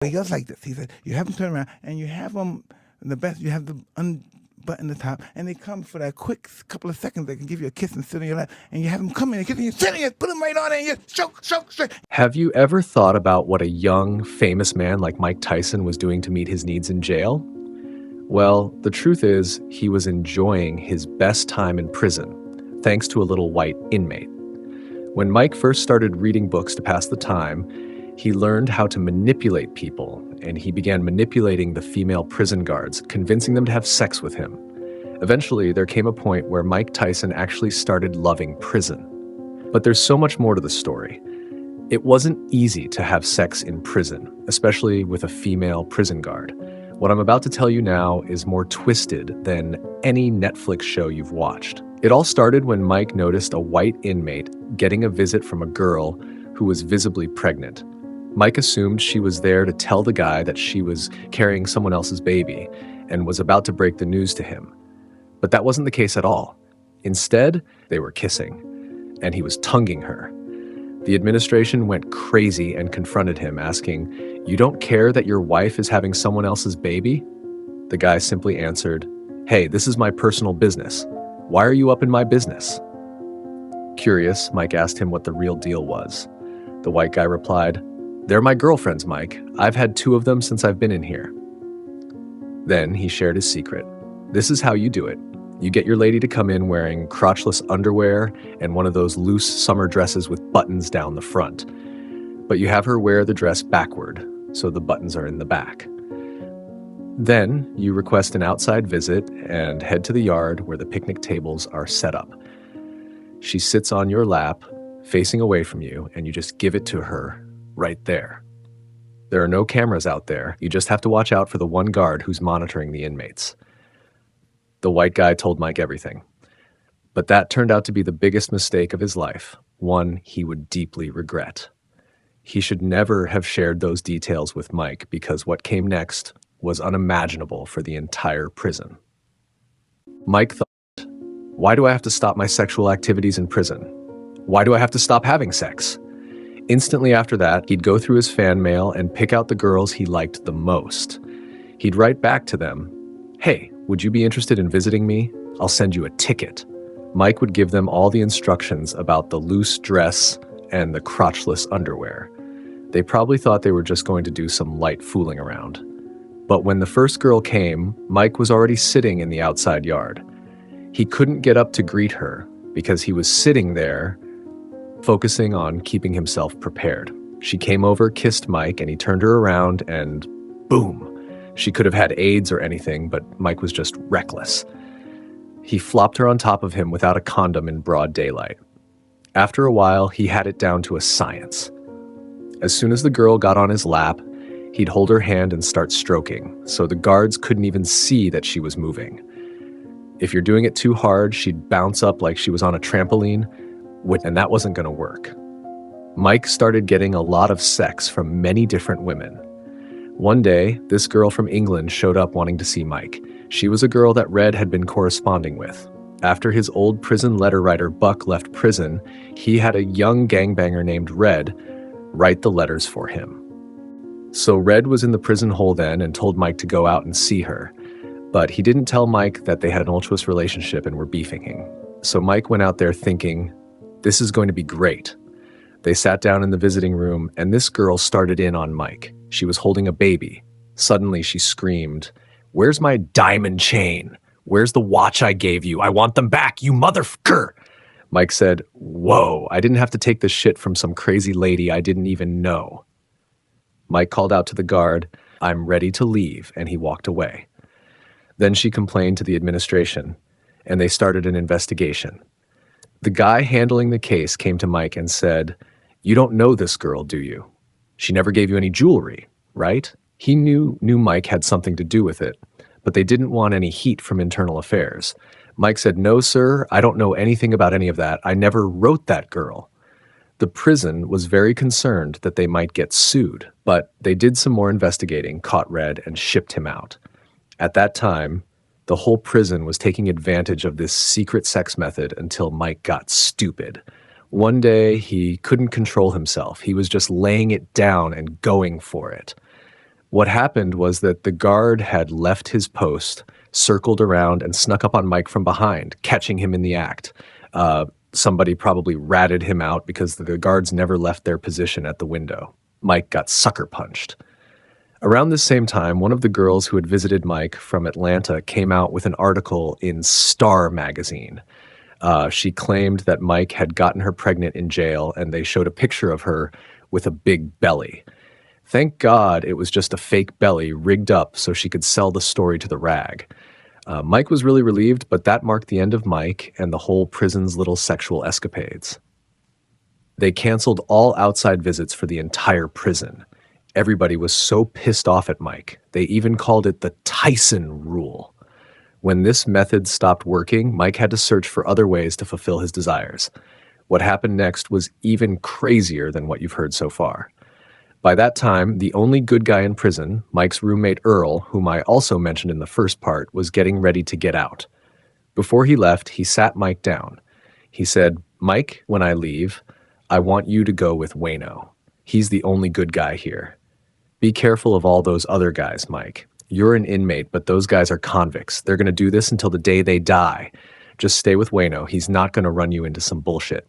He goes like this. He said, you have them turn around and you have them, the best, you have them unbutton the top and they come for that quick couple of seconds. They can give you a kiss and sit on your lap and you have them come in and kiss you, sit on you, put them right on it and you choke, straight. Have you ever thought about what a young, famous man like Mike Tyson was doing to meet his needs in jail? Well, the truth is, he was enjoying his best time in prison, thanks to a little white inmate. When Mike first started reading books to pass the time, he learned how to manipulate people, and he began manipulating the female prison guards, convincing them to have sex with him. Eventually, there came a point where Mike Tyson actually started loving prison. But there's so much more to the story. It wasn't easy to have sex in prison, especially with a female prison guard. What I'm about to tell you now is more twisted than any Netflix show you've watched. It all started when Mike noticed a white inmate getting a visit from a girl who was visibly pregnant. Mike assumed she was there to tell the guy that she was carrying someone else's baby and was about to break the news to him. But that wasn't the case at all. Instead, they were kissing, and he was tonguing her. The administration went crazy and confronted him, asking, "You don't care that your wife is having someone else's baby?" The guy simply answered, "Hey, this is my personal business. Why are you up in my business?" Curious, Mike asked him what the real deal was. The white guy replied, "They're my girlfriends, Mike. I've had 2 of them since I've been in here." Then he shared his secret. This is how you do it. You get your lady to come in wearing crotchless underwear and one of those loose summer dresses with buttons down the front. But you have her wear the dress backward, so the buttons are in the back. Then you request an outside visit and head to the yard where the picnic tables are set up. She sits on your lap, facing away from you, and you just give it to her right there. There are no cameras out there. You just have to watch out for the one guard who's monitoring the inmates. The white guy told Mike everything. But that turned out to be the biggest mistake of his life, one he would deeply regret. He should never have shared those details with Mike because what came next was unimaginable for the entire prison. Mike thought, why do I have to stop my sexual activities in prison? Why do I have to stop having sex? Instantly after that, he'd go through his fan mail and pick out the girls he liked the most. He'd write back to them, "Hey, would you be interested in visiting me? I'll send you a ticket." Mike would give them all the instructions about the loose dress and the crotchless underwear. They probably thought they were just going to do some light fooling around. But when the first girl came, Mike was already sitting in the outside yard. He couldn't get up to greet her because he was sitting there focusing on keeping himself prepared. She came over, kissed Mike, and he turned her around and boom. She could have had AIDS or anything, but Mike was just reckless. He flopped her on top of him without a condom in broad daylight. After a while, he had it down to a science. As soon as the girl got on his lap, he'd hold her hand and start stroking, so the guards couldn't even see that she was moving. If you're doing it too hard, she'd bounce up like she was on a trampoline, and that wasn't going to work. Mike started getting a lot of sex from many different women. One day, this girl from England showed up wanting to see Mike. She was a girl that Red had been corresponding with. After his old prison letter writer Buck left prison, he had a young gangbanger named Red write the letters for him. So Red was in the prison hole then and told Mike to go out and see her. But he didn't tell Mike that they had an tumultuous relationship and were beefing. So Mike went out there thinking, this is going to be great. They sat down in the visiting room, and this girl started in on Mike. She was holding a baby. Suddenly she screamed, "Where's my diamond chain? Where's the watch I gave you? I want them back, you motherfucker!" Mike said, "Whoa, I didn't have to take this shit from some crazy lady I didn't even know." Mike called out to the guard, "I'm ready to leave," and he walked away. Then she complained to the administration, and they started an investigation. The guy handling the case came to Mike and said, "You don't know this girl, do you? She never gave you any jewelry, right?" He knew Mike had something to do with it, but they didn't want any heat from internal affairs. Mike said, "No, sir, I don't know anything about any of that. I never wrote that girl." The prison was very concerned that they might get sued, but they did some more investigating, caught Red, and shipped him out. At that time, the whole prison was taking advantage of this secret sex method until Mike got stupid. One day, he couldn't control himself. He was just laying it down and going for it. What happened was that the guard had left his post, circled around, and snuck up on Mike from behind, catching him in the act. Somebody probably ratted him out because the guards never left their position at the window. Mike got sucker punched. Around this same time, one of the girls who had visited Mike from Atlanta came out with an article in Star magazine. She claimed that Mike had gotten her pregnant in jail, and they showed a picture of her with a big belly. Thank God it was just a fake belly rigged up so she could sell the story to the rag. Mike was really relieved, but that marked the end of Mike and the whole prison's little sexual escapades. They canceled all outside visits for the entire prison. Everybody was so pissed off at Mike. They even called it the Tyson rule. When this method stopped working, Mike had to search for other ways to fulfill his desires. What happened next was even crazier than what you've heard so far. By that time, the only good guy in prison, Mike's roommate Earl, whom I also mentioned in the first part, was getting ready to get out. Before he left, he sat Mike down. He said, "Mike, when I leave, I want you to go with Wayno. He's the only good guy here. Be careful of all those other guys, Mike. You're an inmate, but those guys are convicts. They're going to do this until the day they die. Just stay with Wayno. He's not going to run you into some bullshit."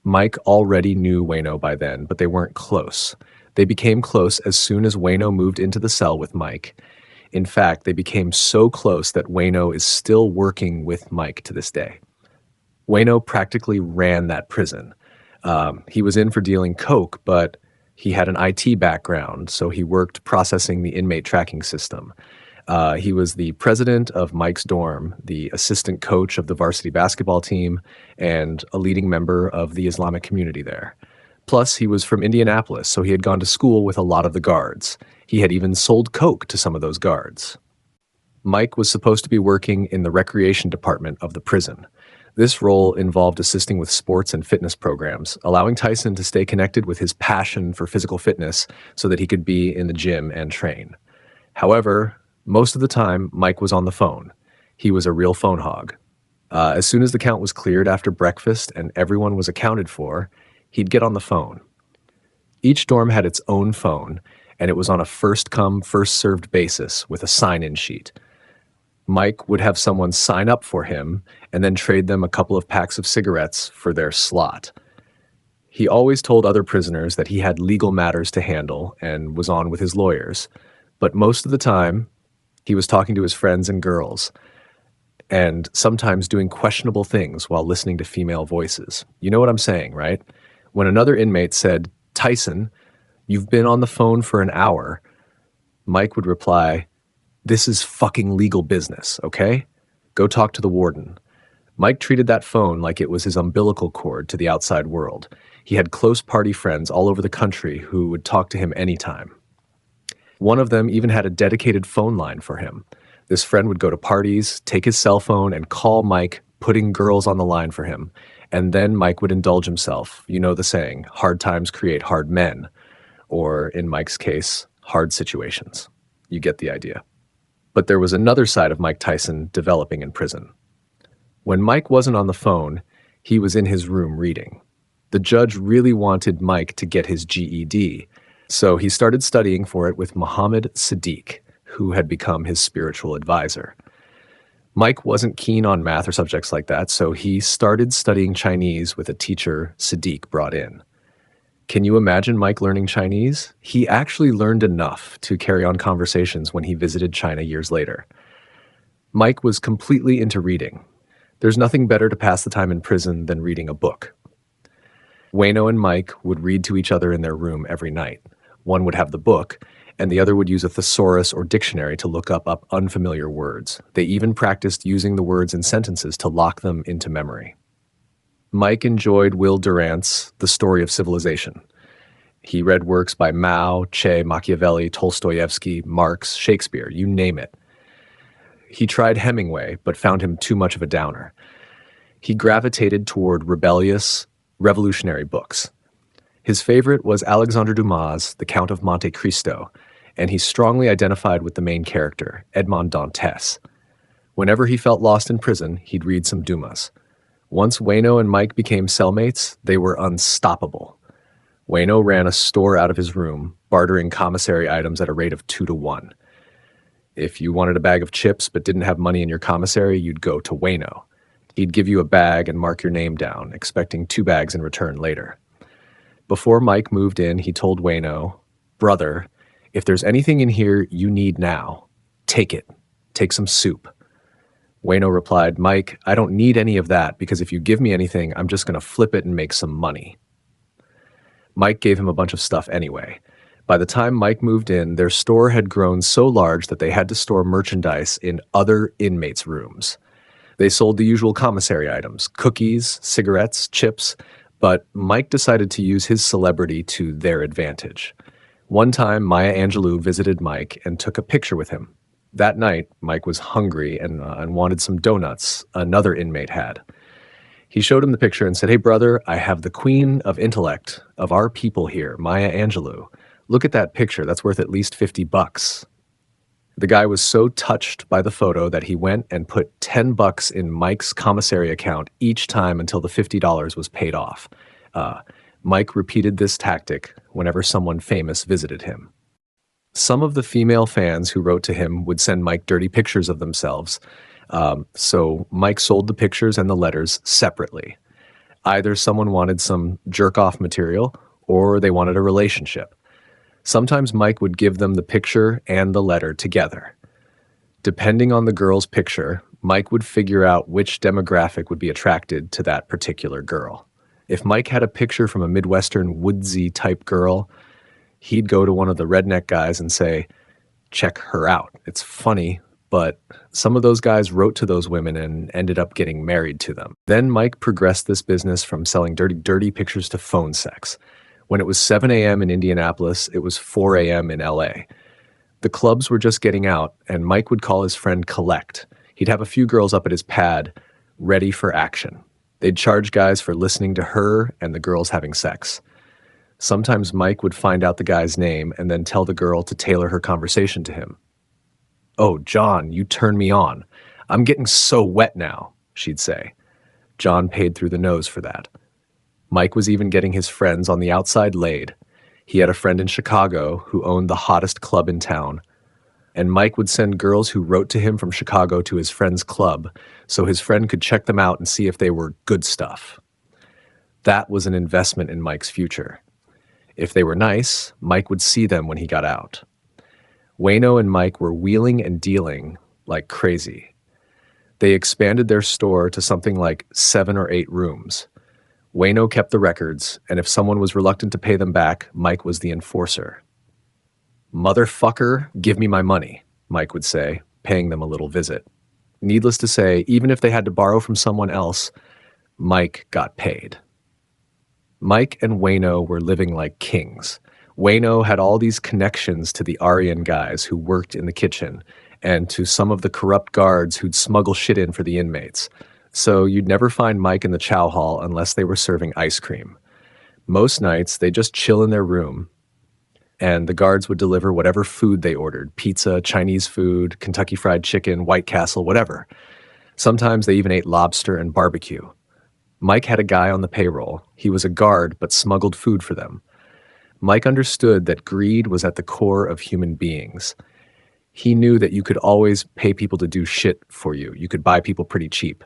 Mike already knew Wayno by then, but they weren't close. They became close as soon as Wayno moved into the cell with Mike. In fact, they became so close that Wayno is still working with Mike to this day. Wayno practically ran that prison. He was in for dealing coke, but he had an IT background, so he worked processing the inmate tracking system. He was the president of Mike's dorm, the assistant coach of the varsity basketball team, and a leading member of the Islamic community there. Plus, he was from Indianapolis, so he had gone to school with a lot of the guards. He had even sold coke to some of those guards. Mike was supposed to be working in the recreation department of the prison. This role involved assisting with sports and fitness programs, allowing Tyson to stay connected with his passion for physical fitness so that he could be in the gym and train. However, most of the time, Mike was on the phone. He was a real phone hog. As soon as the count was cleared after breakfast and everyone was accounted for, he'd get on the phone. Each dorm had its own phone, and it was on a first-come, first-served basis with a sign-in sheet. Mike would have someone sign up for him and then trade them a couple of packs of cigarettes for their slot. He always told other prisoners that he had legal matters to handle and was on with his lawyers, but most of the time, he was talking to his friends and girls, and sometimes doing questionable things while listening to female voices. You know what I'm saying, right? When another inmate said, "Tyson, you've been on the phone for an hour," Mike would reply, "This is fucking legal business, okay? Go talk to the warden." Mike treated that phone like it was his umbilical cord to the outside world. He had close party friends all over the country who would talk to him anytime. One of them even had a dedicated phone line for him. This friend would go to parties, take his cell phone, and call Mike, putting girls on the line for him. And then Mike would indulge himself. You know the saying, hard times create hard men. Or, in Mike's case, hard situations. You get the idea. But there was another side of Mike Tyson developing in prison. When Mike wasn't on the phone, he was in his room reading. The judge really wanted Mike to get his GED, so he started studying for it with Muhammad Sadiq, who had become his spiritual advisor. Mike wasn't keen on math or subjects like that, so he started studying Chinese with a teacher Sadiq brought in. Can you imagine Mike learning Chinese? He actually learned enough to carry on conversations when he visited China years later. Mike was completely into reading. There's nothing better to pass the time in prison than reading a book. Wayno and Mike would read to each other in their room every night. One would have the book, and the other would use a thesaurus or dictionary to look up unfamiliar words. They even practiced using the words in sentences to lock them into memory. Mike enjoyed Will Durant's The Story of Civilization. He read works by Mao, Che, Machiavelli, Tolstoyevsky, Marx, Shakespeare, you name it. He tried Hemingway, but found him too much of a downer. He gravitated toward rebellious, revolutionary books. His favorite was Alexandre Dumas' The Count of Monte Cristo, and he strongly identified with the main character, Edmond Dantes. Whenever he felt lost in prison, he'd read some Dumas. Once Wayno and Mike became cellmates, they were unstoppable. Wayno ran a store out of his room, bartering commissary items at a rate of 2-to-1. If you wanted a bag of chips but didn't have money in your commissary, you'd go to Wayno. He'd give you a bag and mark your name down, expecting 2 bags in return later. Before Mike moved in, he told Wayno, "Brother, if there's anything in here you need now, take it. Take some soup." Wayno replied, "Mike, I don't need any of that because if you give me anything, I'm just going to flip it and make some money." Mike gave him a bunch of stuff anyway. By the time Mike moved in, their store had grown so large that they had to store merchandise in other inmates' rooms. They sold the usual commissary items, cookies, cigarettes, chips, but Mike decided to use his celebrity to their advantage. One time, Maya Angelou visited Mike and took a picture with him. That night, Mike was hungry and wanted some donuts another inmate had. He showed him the picture and said, "Hey, brother, I have the queen of intellect of our people here, Maya Angelou. Look at that picture. That's worth at least $50. The guy was so touched by the photo that he went and put $10 in Mike's commissary account each time until the $50 was paid off. Mike repeated this tactic whenever someone famous visited him. Some of the female fans who wrote to him would send Mike dirty pictures of themselves. So Mike sold the pictures and the letters separately. Either someone wanted some jerk-off material or they wanted a relationship. Sometimes Mike would give them the picture and the letter together. Depending on the girl's picture, Mike would figure out which demographic would be attracted to that particular girl. If Mike had a picture from a Midwestern woodsy type girl, he'd go to one of the redneck guys and say, "Check her out. It's funny, but some of those guys wrote to those women and ended up getting married to them." Then Mike progressed this business from selling dirty pictures to phone sex. When it was 7 a.m. in Indianapolis, it was 4 a.m. in LA. The clubs were just getting out, and Mike would call his friend Collect. He'd have a few girls up at his pad, ready for action. They'd charge guys for listening to her and the girls having sex. Sometimes Mike would find out the guy's name and then tell the girl to tailor her conversation to him. "Oh, John, you turn me on. I'm getting so wet now," she'd say. John paid through the nose for that. Mike was even getting his friends on the outside laid. He had a friend in Chicago who owned the hottest club in town, and Mike would send girls who wrote to him from Chicago to his friend's club so his friend could check them out and see if they were good stuff. That was an investment in Mike's future. If they were nice, Mike would see them when he got out. Wayno and Mike were wheeling and dealing like crazy. They expanded their store to something like 7 or 8 rooms. Wayno kept the records, and if someone was reluctant to pay them back, Mike was the enforcer. "Motherfucker, give me my money," Mike would say, paying them a little visit. Needless to say, even if they had to borrow from someone else, Mike got paid. Mike and Wayno were living like kings. Wayno had all these connections to the Aryan guys who worked in the kitchen and to some of the corrupt guards who'd smuggle shit in for the inmates. So you'd never find Mike in the chow hall unless they were serving ice cream. Most nights, they'd just chill in their room, and the guards would deliver whatever food they ordered: pizza, Chinese food, Kentucky Fried Chicken, White Castle, whatever. Sometimes they even ate lobster and barbecue. Mike had a guy on the payroll. He was a guard, but smuggled food for them. Mike understood that greed was at the core of human beings. He knew that you could always pay people to do shit for you. You could buy people pretty cheap.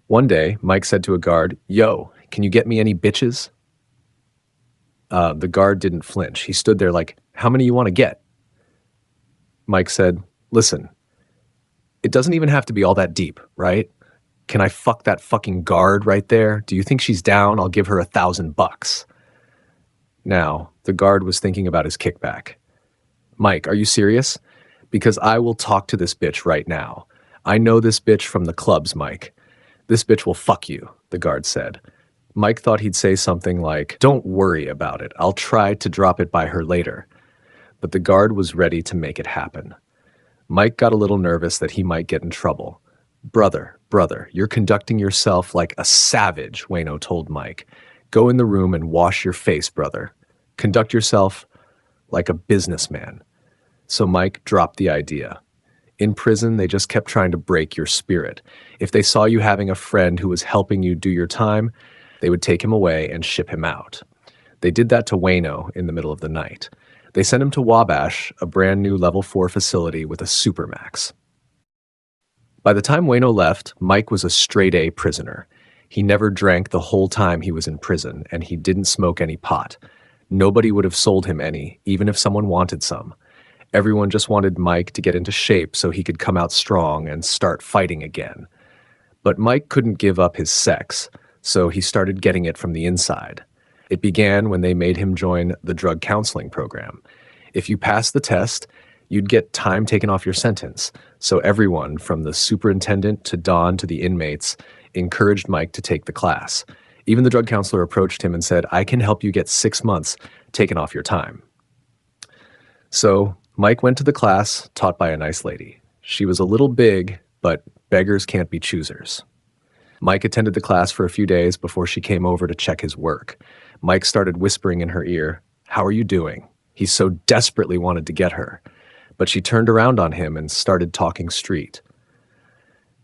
One day, Mike said to a guard, "Yo, can you get me any bitches?" The guard didn't flinch. He stood there like, "How many you want to get?" Mike said, "Listen, it doesn't even have to be all that deep, right? Can I fuck that fucking guard right there? Do you think she's down? I'll give her $1,000. Now, the guard was thinking about his kickback. "Mike, are you serious? Because I will talk to this bitch right now. I know this bitch from the clubs, Mike. This bitch will fuck you," the guard said. Mike thought he'd say something like, "Don't worry about it. I'll try to drop it by her later." But the guard was ready to make it happen. Mike got a little nervous that he might get in trouble. Brother, you're conducting yourself like a savage," Wayno told Mike. "Go in the room and wash your face, brother. Conduct yourself like a businessman." So Mike dropped the idea. In prison, they just kept trying to break your spirit. If they saw you having a friend who was helping you do your time, they would take him away and ship him out. They did that to Wayno in the middle of the night. They sent him to Wabash, a brand new level 4 facility with a supermax. By the time Wayno left, Mike was a straight A prisoner. He never drank the whole time he was in prison, and he didn't smoke any pot. Nobody would have sold him any, even if someone wanted some. Everyone just wanted Mike to get into shape so he could come out strong and start fighting again. But Mike couldn't give up his sex, so he started getting it from the inside. It began when they made him join the drug counseling program. If you passed the test, you'd get time taken off your sentence. So everyone, from the superintendent to Don to the inmates, encouraged Mike to take the class. Even the drug counselor approached him and said, "I can help you get 6 months taken off your time." So Mike went to the class taught by a nice lady. She was a little big, but beggars can't be choosers. Mike attended the class for a few days before she came over to check his work. Mike started whispering in her ear, "How are you doing?" He so desperately wanted to get her. But she turned around on him and started talking street.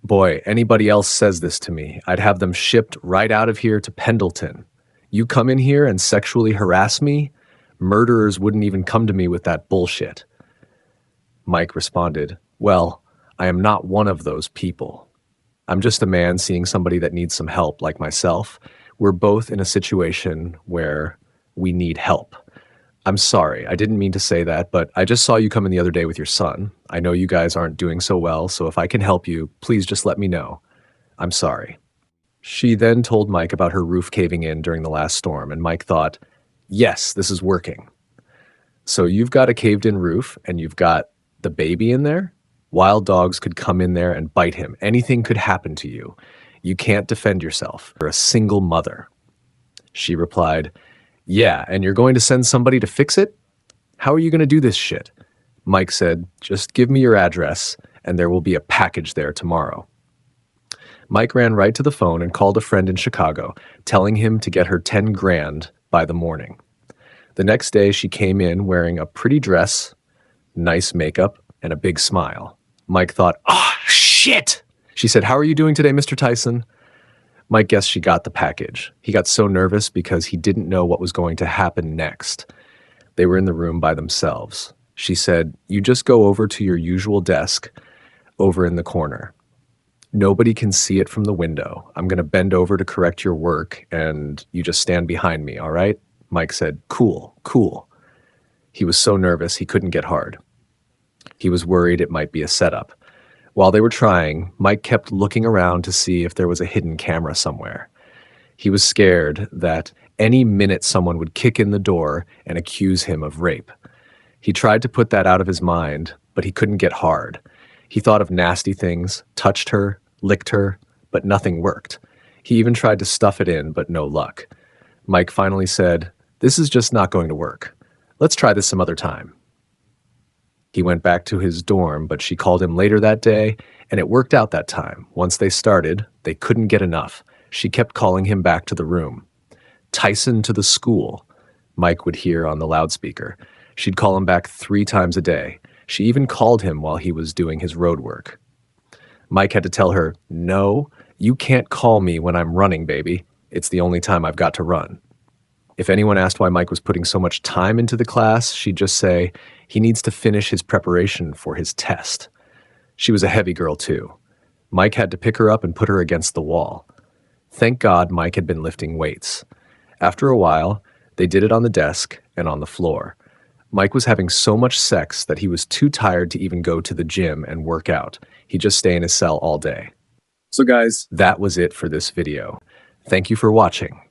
"Boy, anybody else says this to me, I'd have them shipped right out of here to Pendleton. You come in here and sexually harass me? Murderers wouldn't even come to me with that bullshit." Mike responded, "Well, I am not one of those people. I'm just a man seeing somebody that needs some help like myself. We're both in a situation where we need help. I'm sorry, I didn't mean to say that, but I just saw you come in the other day with your son. I know you guys aren't doing so well, so if I can help you, please just let me know. I'm sorry." She then told Mike about her roof caving in during the last storm, and Mike thought, "Yes, this is working." "So you've got a caved-in roof, and you've got the baby in there? Wild dogs could come in there and bite him. Anything could happen to you. You can't defend yourself. You're a single mother." She replied, "Yeah, and you're going to send somebody to fix it? How are you going to do this shit?" Mike said, "Just give me your address, and there will be a package there tomorrow." Mike ran right to the phone and called a friend in Chicago, telling him to get her 10 grand by the morning. The next day, she came in wearing a pretty dress, nice makeup, and a big smile. Mike thought, "Ah, shit!" She said, "How are you doing today, Mr. Tyson?" Mike guessed she got the package. He got so nervous because he didn't know what was going to happen next. They were in the room by themselves. She said, "You just go over to your usual desk over in the corner. Nobody can see it from the window. I'm going to bend over to correct your work, and you just stand behind me, all right?" Mike said, "Cool, cool." He was so nervous he couldn't get hard. He was worried it might be a setup. While they were trying, Mike kept looking around to see if there was a hidden camera somewhere. He was scared that any minute someone would kick in the door and accuse him of rape. He tried to put that out of his mind, but he couldn't get hard. He thought of nasty things, touched her, licked her, but nothing worked. He even tried to stuff it in, but no luck. Mike finally said, "This is just not going to work. Let's try this some other time." He went back to his dorm, but she called him later that day, and it worked out that time. Once they started, they couldn't get enough. She kept calling him back to the room. "Tyson to the school," Mike would hear on the loudspeaker. She'd call him back 3 times a day. She even called him while he was doing his road work. Mike had to tell her, "No, you can't call me when I'm running, baby. It's the only time I've got to run." If anyone asked why Mike was putting so much time into the class, she'd just say, he needs to finish his preparation for his test. She was a heavy girl, too. Mike had to pick her up and put her against the wall. Thank God Mike had been lifting weights. After a while, they did it on the desk and on the floor. Mike was having so much sex that he was too tired to even go to the gym and work out. He'd just stay in his cell all day. So guys, that was it for this video. Thank you for watching.